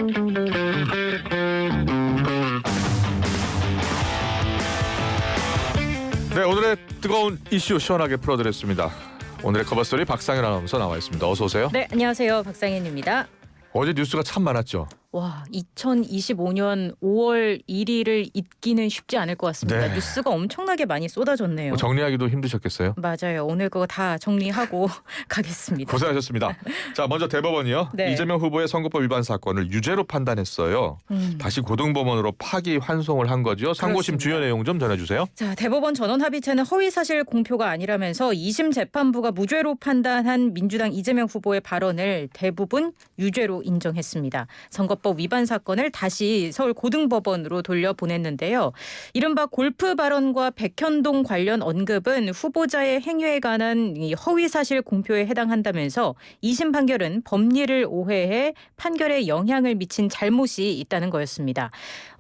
네, 오늘의 뜨거운 이슈 시원하게 풀어드렸습니다. 오늘의 커버스토리 박상현 아나운서 나와 있습니다. 어서 오세요. 네, 안녕하세요. 박상현입니다. 어제 뉴스가 참 많았죠. 와, 2025년 5월 1일을 잊기는 쉽지 않을 것 같습니다. 네. 뉴스가 엄청나게 많이 쏟아졌네요. 뭐 정리하기도 힘드셨겠어요? 맞아요. 오늘 그거 다 정리하고 가겠습니다. 고생하셨습니다. 자, 먼저 대법원이요. 네. 이재명 후보의 선거법 위반 사건을 유죄로 판단했어요. 다시 고등법원으로 파기 환송을 한 거죠. 상고심 그렇습니다. 주요 내용 좀 전해주세요. 자, 대법원 전원 합의체는 허위사실 공표가 아니라면서 2심 재판부가 무죄로 판단한 민주당 이재명 후보의 발언을 대부분 유죄로 인정했습니다. 선거법 위반 사건을 다시 서울 고등법원으로 돌려보냈는데요. 이른바 골프 발언과 백현동 관련 언급은 후보자의 행위에 관한 이 허위사실 공표에 해당한다면서 2심 판결은 법리를 오해해 판결에 영향을 미친 잘못이 있다는 거였습니다.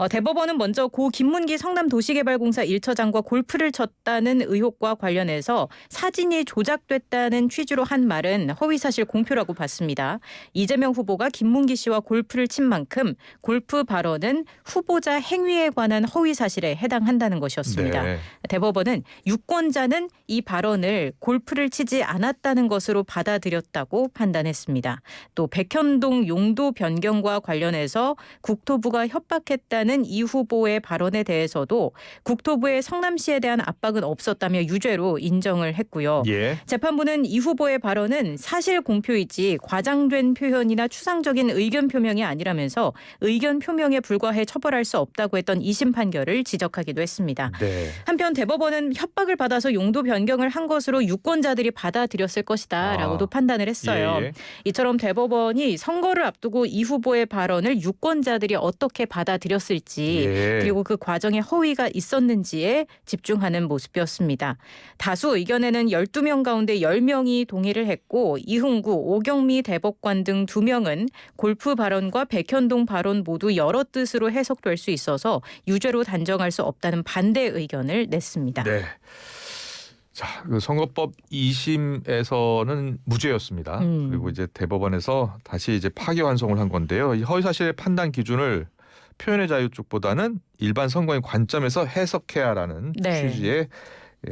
대법원은 먼저 고 김문기 성남도시개발공사 1처장과 골프를 쳤다는 의혹과 관련해서 사진이 조작됐다는 취지로 한 말은 허위사실 공표라고 봤습니다. 이재명 후보가 김문기 씨와 골프를 친 만큼 골프 발언은 후보자 행위에 관한 허위사실에 해당한다는 것이었습니다. 네. 대법원은 유권자는 이 발언을 골프를 치지 않았다는 것으로 받아들였다고 판단했습니다. 또 백현동 용도 변경과 관련해서 국토부가 협박했다는 이 후보의 발언에 대해서도 국토부의 성남시에 대한 압박은 없었다며 유죄로 인정을 했고요. 예. 재판부는 이 후보의 발언은 사실 공표이지 과장된 표현이나 추상적인 의견 표명이 아니라면서 의견 표명에 불과해 처벌할 수 없다고 했던 2심 판결을 지적하기도 했습니다. 네. 한편 대법원은 협박을 받아서 용도 변경을 한 것으로 유권자들이 받아들였을 것이다라고도 판단을 했어요. 예. 이처럼 대법원이 선거를 앞두고 이 후보의 발언을 유권자들이 어떻게 받아들였을지 예. 그리고 그 과정에 허위가 있었는지에 집중하는 모습이었습니다. 다수 의견에는 12명 가운데 10명이 동의를 했고 이흥구, 오경미 대법관 등 2명은 골프 발언과 백현동 발언 모두 여러 뜻으로 해석될 수 있어서 유죄로 단정할 수 없다는 반대 의견을 냈습니다. 네. 자, 그 선거법 2심에서는 무죄였습니다. 그리고 이제 대법원에서 다시 이제 파기환송을 한 건데요. 이 허위사실의 판단 기준을 표현의 자유 쪽보다는 일반 선거인 관점에서 해석해야라는 네. 취지의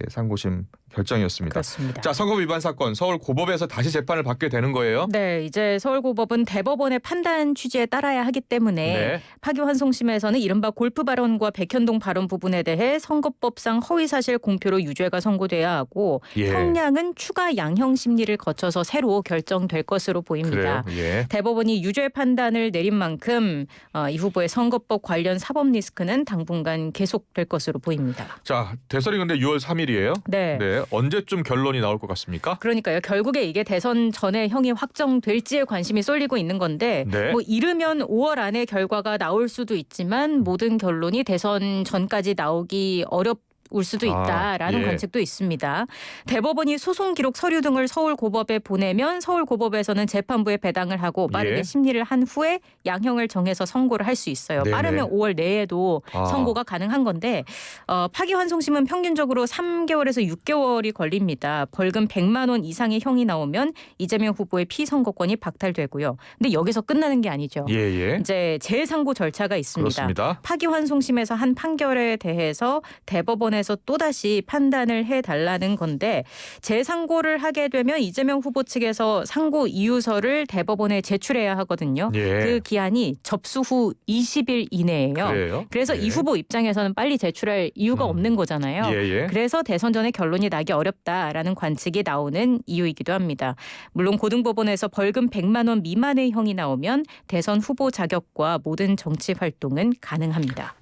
상고심 결정이었습니다. 그렇습니다. 자, 선거법 위반 사건 서울 고법에서 다시 재판을 받게 되는 거예요. 네, 이제 서울고법은 대법원의 판단 취지에 따라야 하기 때문에 네. 파기환송심에서는 이른바 골프 발언과 백현동 발언 부분에 대해 선거법상 허위사실 공표로 유죄가 선고돼야 하고 예. 형량은 추가 양형 심리를 거쳐서 새로 결정될 것으로 보입니다. 그래요. 예. 대법원이 유죄 판단을 내린 만큼 이 후보의 선거법 관련 사법 리스크는 당분간 계속될 것으로 보입니다. 자, 대선이 근데 6월 3일이에요. 네. 네. 언제쯤 결론이 나올 것 같습니까? 그러니까요. 결국에 이게 대선 전에 형이 확정될지에 관심이 쏠리고 있는 건데 네. 뭐 이르면 5월 안에 결과가 나올 수도 있지만 모든 결론이 대선 전까지 나오기 올 수도 있다라는 예. 관측도 있습니다. 대법원이 소송 기록 서류 등을 서울고법에 보내면 서울고법에서는 재판부에 배당을 하고 빠르게 예. 심리를 한 후에 양형을 정해서 선고를 할 수 있어요. 네네. 빠르면 5월 내에도 선고가 가능한 건데 파기환송심은 평균적으로 3개월에서 6개월이 걸립니다. 벌금 100만 원 이상의 형이 나오면 이재명 후보의 피선거권이 박탈되고요. 근데 여기서 끝나는 게 아니죠. 예. 이제 재상고 절차가 있습니다. 그렇습니다. 파기환송심에서 한 판결에 대해서 대법원에서 또다시 판단을 해달라는 건데 재상고를 하게 되면 이재명 후보 측에서 상고 이유서를 대법원에 제출해야 하거든요. 예. 그 기한이 접수 후 20일 이내예요. 그래요? 그래서 예. 이 후보 입장에서는 빨리 제출할 이유가 없는 거잖아요. 예. 그래서 대선 전에 결론이 나기 어렵다라는 관측이 나오는 이유이기도 합니다. 물론 고등법원에서 벌금 100만 원 미만의 형이 나오면 대선 후보 자격과 모든 정치 활동은 가능합니다.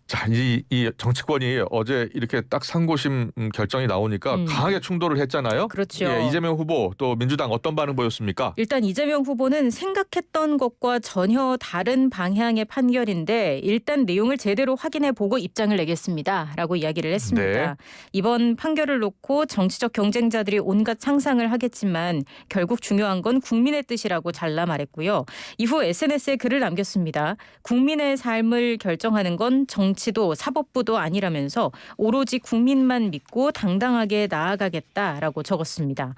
자, 이 정치권이 어제 이렇게 딱 상고심 결정이 나오니까 강하게 충돌을 했잖아요. 그렇죠. 예, 이재명 후보 또 민주당 어떤 반응 보였습니까? 일단 이재명 후보는 생각했던 것과 전혀 다른 방향의 판결인데 일단 내용을 제대로 확인해 보고 입장을 내겠습니다라고 이야기를 했습니다. 네. 이번 판결을 놓고 정치적 경쟁자들이 온갖 상상을 하겠지만 결국 중요한 건 국민의 뜻이라고 잘라 말했고요. 이후 SNS에 글을 남겼습니다. 국민의 삶을 결정하는 건 정치 정치도 사법부도 아니라면서 오로지 국민만 믿고 당당하게 나아가겠다라고 적었습니다.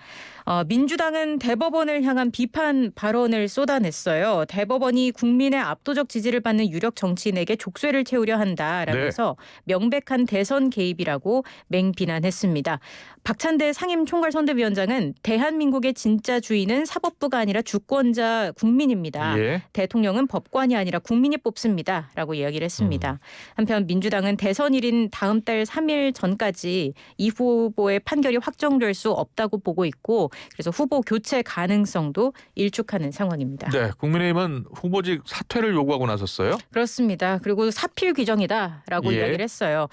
민주당은 대법원을 향한 비판 발언을 쏟아냈어요. 대법원이 국민의 압도적 지지를 받는 유력 정치인에게 족쇄를 채우려 한다라면서 명백한 대선 개입이라고 맹비난했습니다. 박찬대 상임총괄선대위원장은 대한민국의 진짜 주인은 사법부가 아니라 주권자 국민입니다. 예. 대통령은 법관이 아니라 국민이 뽑습니다라고 이야기를 했습니다. 한편 민주당은 대선일인 다음 달 3일 전까지 이 후보의 판결이 확정될 수 없다고 보고 있고 그래서 후보 교체 가능성도 일축하는 상황입니다. 네, 국민의힘은 후보직 사퇴를 요구하고 나섰어요. 그렇습니다. 그리고 사필 규정이다라고 예. 이야기를 했어요.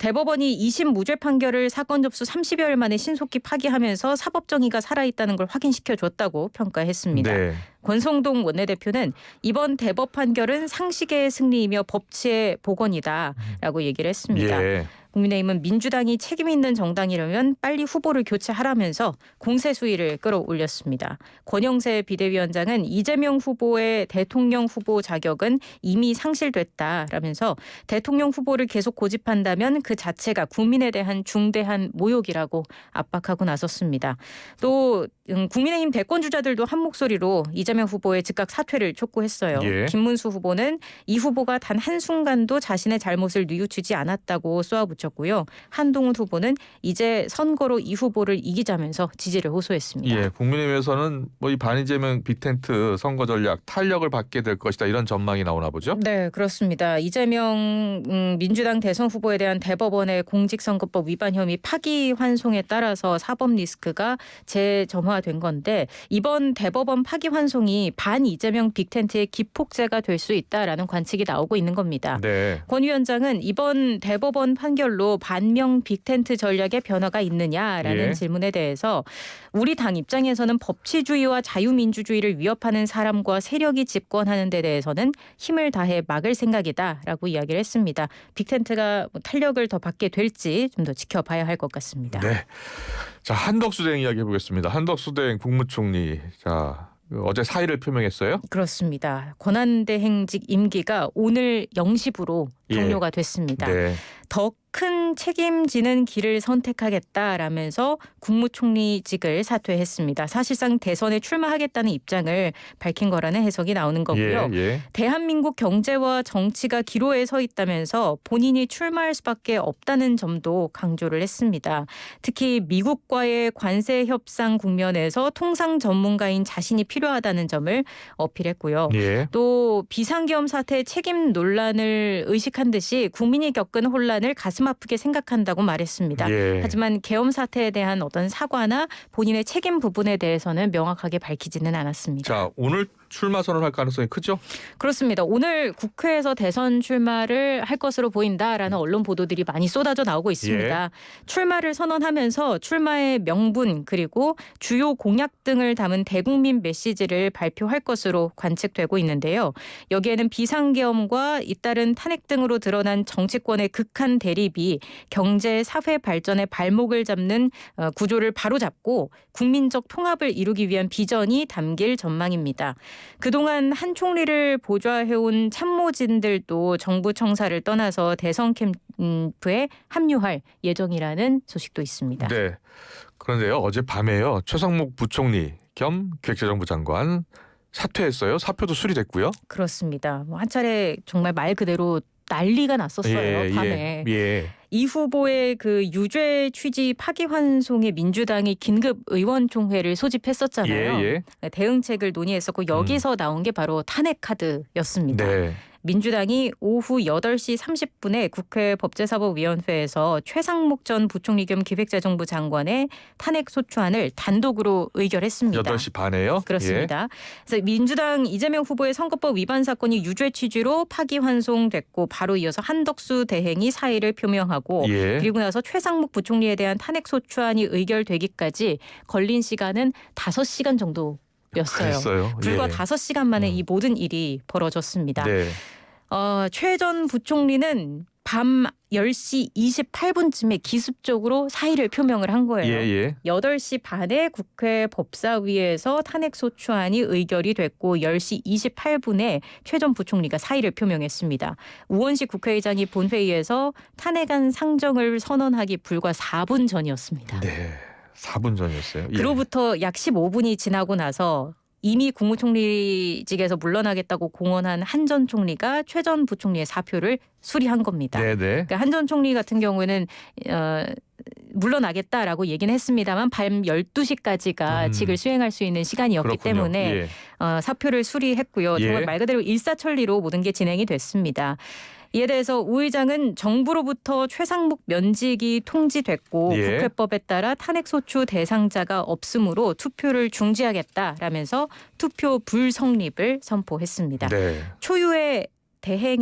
대법원이 2심 무죄 판결을 사건 접수 30여일 만에 신속히 파기하면서 사법정의가 살아있다는 걸 확인시켜줬다고 평가했습니다. 네. 권성동 원내대표는 이번 대법 판결은 상식의 승리이며 법치의 복원이다라고 얘기를 했습니다. 예. 국민의힘은 민주당이 책임 있는 정당이라면 빨리 후보를 교체하라면서 공세 수위를 끌어올렸습니다. 권영세 비대위원장은 이재명 후보의 대통령 후보 자격은 이미 상실됐다라면서 대통령 후보를 계속 고집한다면 그 자체가 국민에 대한 중대한 모욕이라고 압박하고 나섰습니다. 또 국민의힘 대권 주자들도 한 목소리로 이재명 후보의 즉각 사퇴를 촉구했어요. 예. 김문수 후보는 이 후보가 단 한순간도 자신의 잘못을 뉘우치지 않았다고 쏘아붙였고요. 한동훈 후보는 이제 선거로 이 후보를 이기자면서 지지를 호소했습니다. 예, 국민의힘에서는 뭐 이 반이재명 빅텐트 선거 전략 탄력을 받게 될 것이다 이런 전망이 나오나 보죠. 네, 그렇습니다. 이재명 민주당 대선 후보에 대한 대법원의 공직선거법 위반 혐의 파기환송에 따라서 사법 리스크가 재점화된 건데 이번 대법원 파기환송이 반 이재명 빅텐트의 기폭제가 될 수 있다라는 관측이 나오고 있는 겁니다. 네. 권 위원장은 이번 대법원 판결로 반명 빅텐트 전략에 변화가 있느냐라는 예. 질문에 대해서 우리 당 입장에서는 법치주의와 자유민주주의를 위협하는 사람과 세력이 집권하는 데 대해서는 힘을 다해 막을 생각이다라고 이야기를 했습니다. 빅텐트가 탄력을 더 받게 될지 좀 더 지켜봐야 할 것 같습니다. 네. 자, 한덕수 대행 이야기해 보겠습니다. 한덕수 대행 국무총리. 자, 어제 사의를 표명했어요. 그렇습니다. 권한대행직 임기가 오늘 0시부로 종료가 됐습니다. 네. 더 큰 책임지는 길을 선택하겠다라면서 국무총리직을 사퇴했습니다. 사실상 대선에 출마하겠다는 입장을 밝힌 거라는 해석이 나오는 거고요. 예. 대한민국 경제와 정치가 기로에 서 있다면서 본인이 출마할 수밖에 없다는 점도 강조를 했습니다. 특히 미국과의 관세 협상 국면에서 통상 전문가인 자신이 필요하다는 점을 어필했고요. 예. 또 비상계엄 사태 책임 논란을 의식한 듯이 국민이 겪은 혼란을 가슴 아프게 생각한다고 말했습니다. 예. 하지만 계엄 사태에 대한 어떤 사과나 본인의 책임 부분에 대해서는 명확하게 밝히지는 않았습니다. 자, 오늘 출마 선언할 가능성이 크죠? 그렇습니다. 오늘 국회에서 대선 출마를 할 것으로 보인다라는 언론 보도들이 많이 쏟아져 나오고 있습니다. 출마를 선언하면서 출마의 명분 그리고 주요 공약 등을 담은 대국민 메시지를 발표할 것으로 관측되고 있는데요. 여기에는 비상계엄과 잇따른 탄핵 등으로 드러난 정치권의 극한 대립이 경제 사회 발전의 발목을 잡는 구조를 바로잡고 국민적 통합을 이루기 위한 비전이 담길 전망입니다. 그동안 한 총리를 보좌해온 참모진들도 정부 청사를 떠나서 대선 캠프에 합류할 예정이라는 소식도 있습니다. 네. 그런데요, 어젯밤에요, 최상목 부총리 겸 기획재정부 장관 사퇴했어요. 사표도 수리됐고요. 그렇습니다. 한 차례 정말 말 그대로 난리가 났었어요. 밤에. 예. 이 후보의 그 유죄 취지 파기환송에 민주당이 긴급 의원총회를 소집했었잖아요. 예. 대응책을 논의했었고 여기서 나온 게 바로 탄핵 카드였습니다. 네. 민주당이 오후 8시 30분에 국회 법제사법위원회에서 최상목 전 부총리 겸 기획재정부 장관의 탄핵 소추안을 단독으로 의결했습니다. 8시 반에요? 그렇습니다. 그래서 민주당 이재명 후보의 선거법 위반 사건이 유죄 취지로 파기환송됐고 바로 이어서 한덕수 대행이 사의를 표명하고 예. 그리고 나서 최상목 부총리에 대한 탄핵 소추안이 의결되기까지 걸린 시간은 5시간 정도였어요. 그랬어요. 불과 예. 5시간 만에 이 모든 일이 벌어졌습니다. 네. 최 전 부총리는 밤 10시 28분쯤에 기습적으로 사의를 표명을 한 거예요. 예. 8시 반에 국회 법사위에서 탄핵소추안이 의결이 됐고 10시 28분에 최 전 부총리가 사의를 표명했습니다. 우원식 국회의장이 본회의에서 탄핵안 상정을 선언하기 불과 4분 전이었습니다. 네. 4분 전이었어요. 예. 그로부터 약 15분이 지나고 나서 이미 국무총리직에서 물러나겠다고 공언한 한 전 총리가 최 전 부총리의 사표를 수리한 겁니다. 네네. 그러니까 한 전 총리 같은 경우에는 물러나겠다라고 얘기는 했습니다만 밤 12시까지가 직을 수행할 수 있는 시간이었기 그렇군요. 때문에 예. 사표를 수리했고요. 예. 정말 말 그대로 일사천리로 모든 게 진행이 됐습니다. 이에 대해서 우 의장은 정부로부터 최상목 면직이 통지됐고 예. 국회법에 따라 탄핵소추 대상자가 없으므로 투표를 중지하겠다라면서 투표 불성립을 선포했습니다. 네. 초유의 대행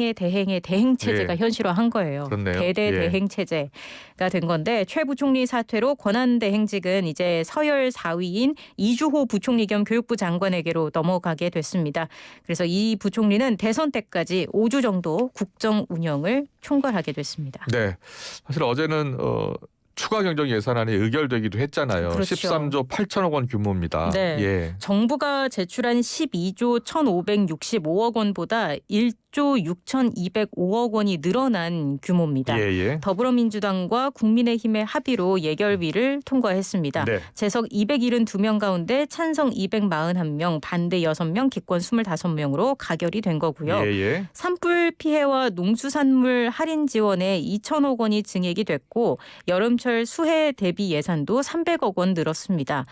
체제가 예. 현실화한 거예요. 그렇네요. 대대 예. 대행 체제가 된 건데 최 부총리 사퇴로 권한 대행직은 이제 서열 4위인 이주호 부총리 겸 교육부 장관에게로 넘어가게 됐습니다. 그래서 이 부총리는 대선 때까지 5주 정도 국정 운영을 총괄하게 됐습니다. 네. 사실 어제는 추가 경정 예산안이 의결되기도 했잖아요. 그렇죠. 13조 8천억 원 규모입니다. 네. 예. 정부가 제출한 12조 1,565억 원보다 1조 6,205억 원이 늘어난 규모입니다. 예. 더불어민주당과 국민의힘의 합의로 예결위를 통과했습니다. 네. 재석 272명 가운데 찬성 241명, 반대 6명, 기권 25명으로 가결이 된 거고요. 예. 산불 피해와 농수산물 할인 지원에 2천억 원이 증액이 됐고 여름철 수해 대비 예산도 300억 원 늘었습니다.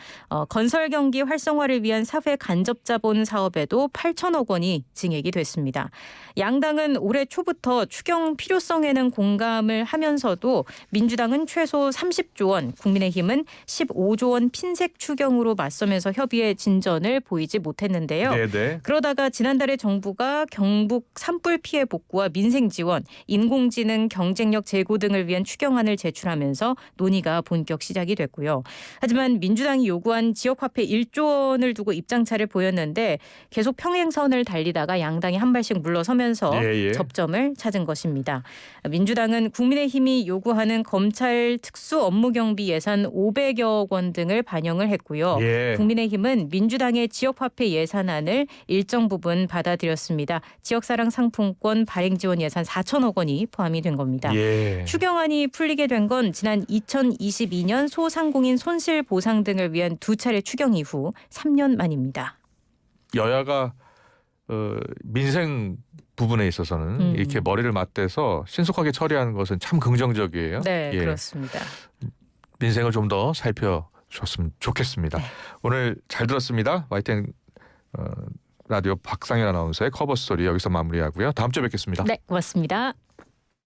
건설 경기 활성화를 위한 사회 간접 자본 사업에도 8천억 원이 증액이 됐습니다. 양당은 올해 초부터 추경 필요성에는 공감을 하면서도 민주당은 최소 30조 원, 국민의힘은 15조 원 핀셋 추경으로 맞서면서 협의의 진전을 보이지 못했는데요. 네네. 그러다가 지난달에 정부가 경북 산불 피해 복구와 민생 지원, 인공지능 경쟁력 제고 등을 위한 추경안을 제출하면서 논의가 본격 시작이 됐고요. 하지만 민주당이 요구한 지역화폐 1조 원을 두고 입장차를 보였는데 계속 평행선을 달리다가 양당이 한 발씩 물러서면서 예. 접점을 찾은 것입니다. 민주당은 국민의힘이 요구하는 검찰 특수 업무 경비 예산 500여 원 등을 반영을 했고요. 예. 국민의힘은 민주당의 지역화폐 예산안을 일정 부분 받아들였습니다. 지역사랑 상품권 발행 지원 예산 4천억 원이 포함이 된 겁니다. 예. 추경안이 풀리게 된 건 지난 2022년 소상공인 손실 보상 등을 위한 두 차례 추경 이후 3년 만입니다. 여야가 민생 부분에 있어서는 이렇게 머리를 맞대서 신속하게 처리하는 것은 참 긍정적이에요. 네, 예. 그렇습니다. 민생을 좀 더 살펴줬으면 좋겠습니다. 네. 오늘 잘 들었습니다. YTN 라디오 박상현 아나운서의 커버 스토리 여기서 마무리하고요. 다음 주에 뵙겠습니다. 네, 고맙습니다.